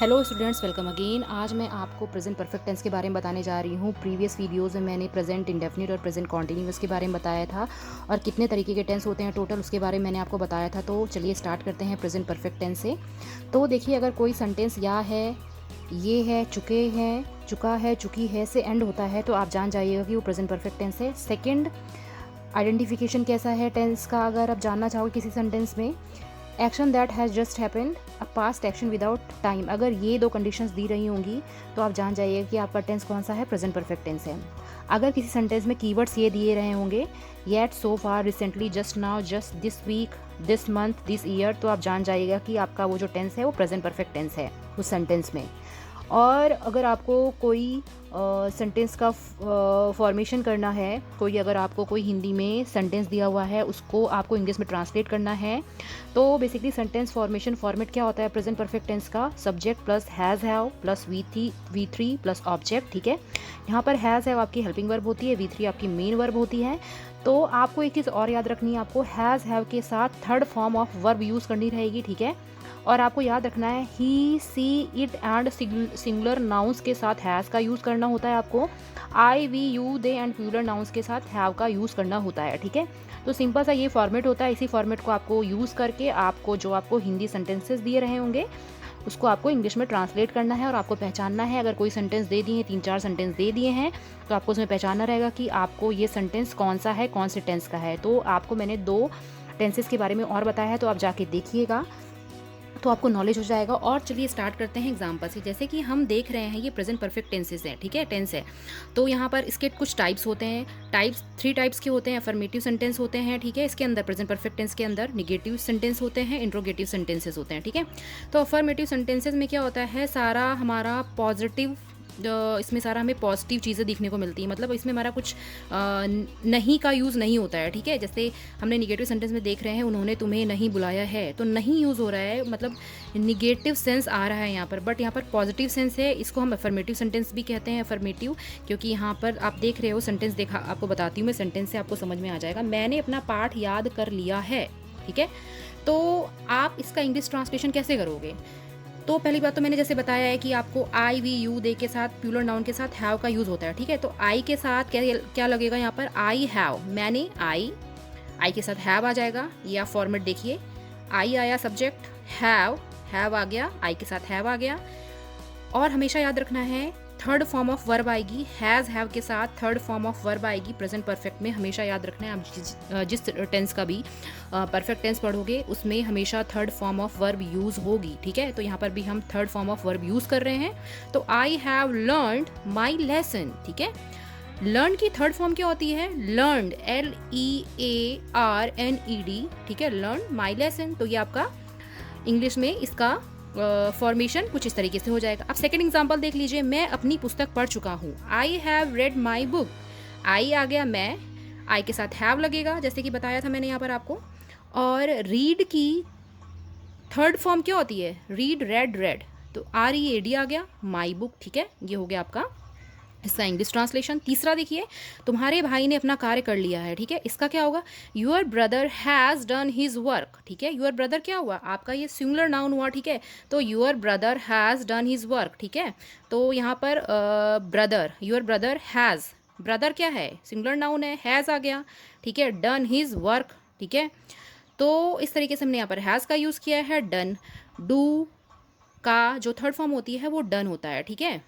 Hello students, welcome again. आज मैं आपको प्रेजेंट परफेक्ट टेंस के बारे में बताने जा रही हूँ। प्रीवियस वीडियोज़ में मैंने प्रेजेंट इंडेफिनिट और प्रेजेंट कॉन्टिन्यूअस के बारे में बताया था और कितने तरीके के टेंस होते हैं टोटल, उसके बारे में मैंने आपको बताया था। तो चलिए स्टार्ट करते हैं प्रेजेंट परफेक्ट टेंस से। तो देखिए, अगर कोई सेंटेंस या है, ये है, चुके हैं, चुका है, चुकी है से एंड होता है तो आप जान जाइएगा कि वो प्रेजेंट परफेक्ट टेंस है। सेकेंड, आइडेंटिफिकेशन कैसा है टेंस का, अगर आप जानना चाहोगे किसी सेंटेंस में, action that has just happened, a past action without time. अगर ये दो कंडीशंस दी रही होंगी तो आप जान जाइए कि आपका टेंस कौन सा है, प्रेजेंट परफेक्ट टेंस है। अगर किसी सेंटेंस में कीवर्ड्स ये दिए रहे होंगे, yet, so far, recently, just now, just this week, this month, this year, तो आप जान जाइएगा कि आपका वो जो टेंस है वो प्रेजेंट परफेक्ट टेंस है उस सेंटेंस में। और अगर आपको कोई सेंटेंस का फॉर्मेशन करना है, कोई अगर आपको कोई हिंदी में सेंटेंस दिया हुआ है उसको आपको इंग्लिश में ट्रांसलेट करना है, तो बेसिकली सेंटेंस फॉर्मेशन फॉर्मेट क्या होता है प्रेजेंट परफेक्ट टेंस का, subject plus has have plus we three plus object. ठीक है, यहाँ पर हैज़ हैव आपकी हेल्पिंग वर्ब होती है, वी थ्री आपकी मेन वर्ब होती है। तो आपको एक चीज़ और याद रखनी है, आपको हैज़ हैव के साथ third form of verb use करनी रहेगी। ठीक है, और आपको याद रखना है he, she, it and singular nouns के साथ हैज़ का यूज़ करना होता है आपको। I, we, you, they and plural nouns के साथ हैव का यूज़ करना होता है। ठीक है, तो सिंपल सा ये फॉर्मेट होता है। इसी फॉर्मेट को आपको यूज़ करके आपको जो आपको हिंदी सेंटेंसेस दिए रहे होंगे उसको आपको इंग्लिश में ट्रांसलेट करना है और आपको पहचानना है। अगर कोई सेंटेंस दे दिए, 3-4 सेंटेंस दे दिए हैं, तो आपको उसमें पहचानना रहेगा कि आपको ये सेंटेंस कौन सा है, कौन से टेंस का है। तो आपको मैंने 2 टेंसेस के बारे में और बताया है, तो आप जाके देखिएगा तो आपको नॉलेज हो जाएगा। और चलिए स्टार्ट करते हैं एग्जाम्पल से। जैसे कि हम देख रहे हैं ये प्रेजेंट परफेक्ट टेंसेस है, ठीक है, टेंस है। तो यहाँ पर इसके कुछ टाइप्स होते हैं, टाइप्स 3 टाइप्स के होते हैं। अफर्मेटिव सेंटेंस होते हैं, ठीक है, इसके अंदर प्रेजेंट परफेक्ट टेंस के अंदर निगेटिव सेंटेंस होते हैं, इंट्रोगेटिव सेंटेंसेस होते हैं। ठीक है, तो अफर्मेटिव सेंटेंसेस में क्या होता है, सारा हमारा पॉजिटिव, इसमें सारा हमें पॉजिटिव चीज़ें देखने को मिलती है। मतलब इसमें हमारा कुछ नहीं का यूज़ नहीं होता है। ठीक है, जैसे हमने निगेटिव सेंटेंस में देख रहे हैं, उन्होंने तुम्हें नहीं बुलाया है, तो नहीं यूज़ हो रहा है, मतलब निगेटिव सेंस आ रहा है यहाँ पर। बट यहाँ पर पॉजिटिव सेंस है, इसको हम अफर्मेटिव सेंटेंस भी कहते हैं, अफर्मेटिव, क्योंकि यहाँ पर आप देख रहे हो सेंटेंस, देखा आपको बताती हूँ मैं, सेंटेंस से आपको समझ में आ जाएगा। मैंने अपना पाठ याद कर लिया है। ठीक है, तो आप इसका इंग्लिश ट्रांसलेशन कैसे करोगे? तो पहली बात तो मैंने जैसे बताया है कि आपको आई, वी, यू, दे के साथ प्लूरल नाउन के साथ हैव का यूज़ होता है। ठीक है, तो आई के साथ क्या क्या लगेगा यहाँ पर, आई हैव, मैंने, आई के साथ हैव आ जाएगा। ये आप फॉर्मेट देखिए, आई आया सब्जेक्ट, हैव आ गया, आई के साथ हैव आ गया। और हमेशा याद रखना है थर्ड फॉर्म ऑफ वर्ब आएगी, हैज़ हैव के साथ थर्ड फॉर्म ऑफ वर्ब आएगी प्रेजेंट परफेक्ट में। हमेशा याद रखना है, आप जिस टेंस का भी परफेक्ट टेंस पढ़ोगे उसमें हमेशा third form of verb use होगी। ठीक है, तो यहाँ पर भी हम third form of verb use कर रहे हैं। तो I have learned my lesson. ठीक है, लर्न की थर्ड फॉर्म क्या होती है, लर्नड, LEARNED। ठीक है, लर्न माई लेसन। तो ये आपका इंग्लिश में इसका फॉर्मेशन कुछ इस तरीके से हो जाएगा। अब सेकंड एग्जांपल देख लीजिए, मैं अपनी पुस्तक पढ़ चुका हूँ, I have read my book. I आ गया, मैं, आई के साथ हैव लगेगा जैसे कि बताया था मैंने यहाँ पर आपको। और रीड की थर्ड फॉर्म क्या होती है, रीड, रेड, रेड, तो READ आ गया, माई बुक। ठीक है, ये हो गया आपका इसका इंग्लिश ट्रांसलेशन। तीसरा देखिए, तुम्हारे भाई ने अपना कार्य कर लिया है। ठीक है, इसका क्या होगा, your brother has done his work. ठीक है, योर ब्रदर क्या हुआ, आपका ये सिंगुलर नाउन हुआ। ठीक है, तो your brother has done his work. ठीक है, तो यहाँ पर brother, your brother has, brother क्या है, सिंगुलर नाउन है, हैज़ आ गया। ठीक है, डन हिज वर्क। ठीक है, तो इस तरीके से हमने यहाँ पर हैज़ का यूज़ किया है। डन, डू का जो थर्ड फॉर्म होती है वो डन होता है। ठीक है,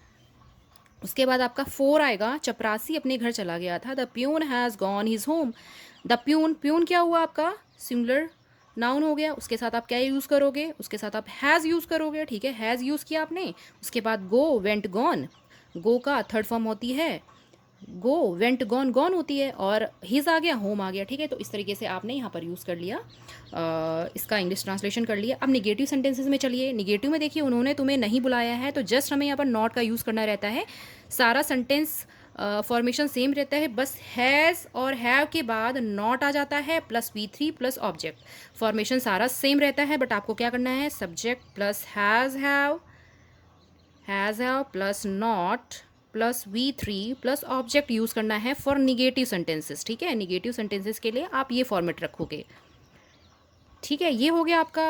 उसके बाद आपका 4 आएगा, चपरासी अपने घर चला गया था, the peon has gone his home. The peon, peon क्या हुआ आपका, सिंगुलर नाउन हो गया, उसके साथ आप क्या यूज़ करोगे, उसके साथ आप हैज़ यूज़ करोगे। ठीक है, हैज़ यूज़ किया आपने। उसके बाद गो, वेंट, गॉन, गो का थर्ड फॉर्म होती है गो, वेंट, गॉन, गॉन होती है, और हिज आ गया, होम आ गया। ठीक है, तो इस तरीके से आपने यहाँ पर यूज़ कर लिया, इसका इंग्लिश ट्रांसलेशन कर लिया। अब निगेटिव सेंटेंसेस में चलिए। निगेटिव में देखिए, उन्होंने तुम्हें नहीं बुलाया है, तो जस्ट हमें यहाँ पर नॉट का यूज़ करना रहता है। सारा सेंटेंस फॉर्मेशन सेम रहता है, बस हैज़ और हैव के बाद नॉट आ जाता है plus V3 plus object. Formation सारा सेम रहता है, बट आपको क्या करना है, subject plus has have plus not plus V3 plus object use करना है फॉर निगेटिव सेंटेंसेस। ठीक है, निगेटिव सेंटेंसेस के लिए आप ये फॉर्मेट रखोगे। ठीक है, ये हो गया आपका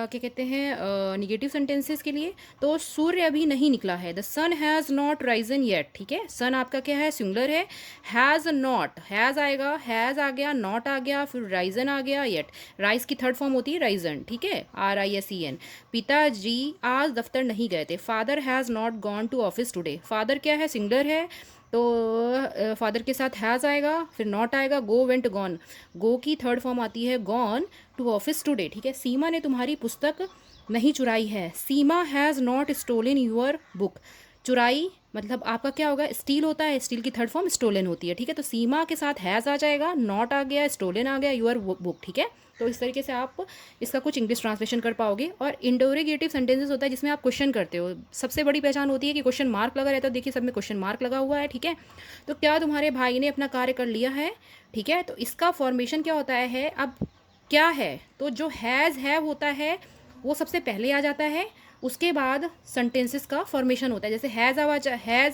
क्या कहते हैं निगेटिव सेंटेंसेस के लिए। तो सूर्य अभी नहीं निकला है, the sun has not risen yet. ठीक है, सन आपका क्या है, सिंगुलर है। हैज़ नॉट, हैज़ आएगा, हैज़ आ गया, नॉट आ गया, फिर राइजन आ गया, येट। राइज की थर्ड फॉर्म होती है राइजन। ठीक है, RISEN। पिताजी आज दफ्तर नहीं गए थे, father has not gone to office today. Father क्या है, सिंगुलर है, तो फादर के साथ हैज़ आएगा, फिर नॉट आएगा, गो वेंट गॉन। गो की थर्ड फॉर्म आती है गॉन टू ऑफिस टुडे। ठीक है, सीमा ने तुम्हारी पुस्तक नहीं चुराई है, Seema has not stolen your book. चुराई मतलब आपका क्या होगा, स्टील होता है, स्टील की थर्ड फॉर्म स्टोलन होती है। ठीक है, तो सीमा के साथ हैज़ आ जाएगा, नॉट आ गया, स्टोलन आ गया, यूर बुक। ठीक है, तो इस तरीके से आप इसका कुछ इंग्लिश ट्रांसलेशन कर पाओगे। और इंटरोगेटिव सेंटेंसेस होता है जिसमें आप क्वेश्चन करते हो। सबसे बड़ी पहचान होती है कि क्वेश्चन मार्क लगा रहता है। देखिए सब में क्वेश्चन मार्क लगा हुआ है। ठीक है, तो क्या तुम्हारे भाई ने अपना कार्य कर लिया है। ठीक है, तो इसका फॉर्मेशन क्या होता है, अब क्या है, तो जो हैज़ हैव होता है वो सबसे पहले आ जाता है, उसके बाद सेंटेंसेस का फॉर्मेशन होता है। जैसे हैज़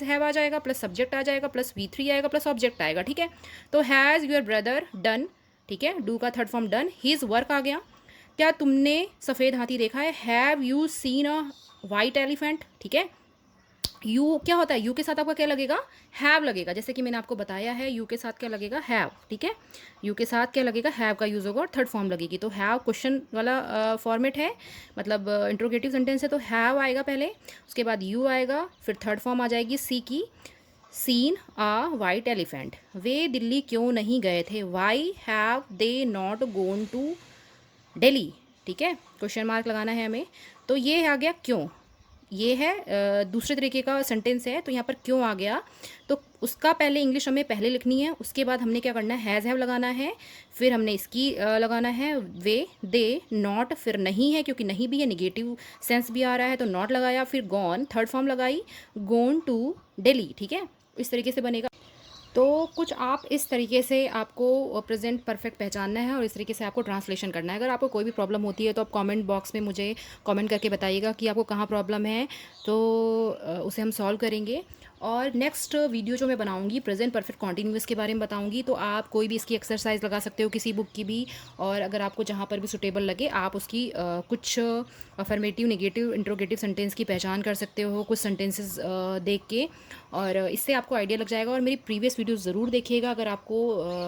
हैव आ जाएगा, प्लस सब्जेक्ट आ जाएगा, प्लस V3 आएगा, प्लस ऑब्जेक्ट आएगा। ठीक है, तो हैज़ योर ब्रदर डन। ठीक है, डू का third form done. His work आ गया। क्या तुमने सफ़ेद हाथी देखा है, have you seen a white elephant. ठीक है, यू क्या होता है, यू के साथ आपका क्या लगेगा, हैव लगेगा। जैसे कि मैंने आपको बताया है, यू के साथ क्या लगेगा, हैव। ठीक है, यू के साथ क्या लगेगा, हैव का यूज़ होगा और थर्ड फॉर्म लगेगी। तो हैव क्वेश्चन वाला फॉर्मेट है, मतलब इंट्रोगेटिव सेंटेंस है, तो हैव आएगा पहले, उसके बाद यू आएगा, फिर थर्ड फॉर्म आ जाएगी सी की, सीन आ वाइट एलिफेंट। वे दिल्ली क्यों नहीं गए थे, why have they not gone to Delhi. ठीक है, क्वेश्चन मार्क लगाना है हमें। तो ये आ गया क्यों, ये है दूसरे तरीके का सेंटेंस है, तो यहाँ पर क्यों आ गया, तो उसका पहले इंग्लिश हमें पहले लिखनी है, उसके बाद हमने क्या करना है, हैज़ हैव लगाना है, फिर हमने इसकी लगाना है वे दे नॉट, फिर नहीं है क्योंकि नहीं भी है, निगेटिव सेंस भी आ रहा है तो नॉट लगाया, फिर गॉन थर्ड फॉर्म लगाई, गोन टू दिल्ली। ठीक है, इस तरीके से बनेगा। तो कुछ आप इस तरीके से आपको प्रेजेंट परफेक्ट पहचानना है और इस तरीके से आपको ट्रांसलेशन करना है। अगर आपको कोई भी प्रॉब्लम होती है तो आप कमेंट बॉक्स में मुझे कमेंट करके बताइएगा कि आपको कहाँ प्रॉब्लम है, तो उसे हम सॉल्व करेंगे। और नेक्स्ट वीडियो जो मैं बनाऊंगी प्रेजेंट परफेक्ट कॉन्टिन्यूअस के बारे में बताऊंगी, तो आप कोई भी इसकी एक्सरसाइज लगा सकते हो किसी बुक की भी, और अगर आपको जहाँ पर भी सुटेबल लगे आप उसकी कुछ अफर्मेटिव नेगेटिव इंट्रोगेटिव सेंटेंस की पहचान कर सकते हो कुछ सेंटेंसेस देख के, और इससे आपको आइडिया लग जाएगा। और मेरी प्रीवियस वीडियो ज़रूर देखिएगा अगर आपको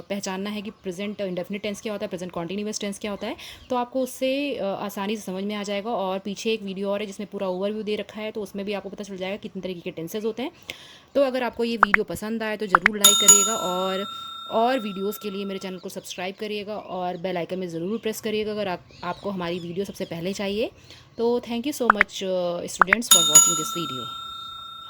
पहचानना है कि प्रेजेंट इंडेफिनिट टेंस क्या होता है, प्रेजेंट कॉन्टिन्यूअस टेंस क्या होता है, तो आपको उससे आसानी से समझ में आ जाएगा। और पीछे एक वीडियो और है जिसमें पूरा ओवरव्यू दे रखा है, तो उसमें भी आपको पता चल जाएगा कितने तरीके के टेंसेज होते हैं। तो अगर आपको ये वीडियो पसंद आए तो ज़रूर लाइक करिएगा, और वीडियोस के लिए मेरे चैनल को सब्सक्राइब करिएगा और बेल आइकन में ज़रूर प्रेस करिएगा अगर आपको हमारी वीडियो सबसे पहले चाहिए। तो thank you so much students for watching this video.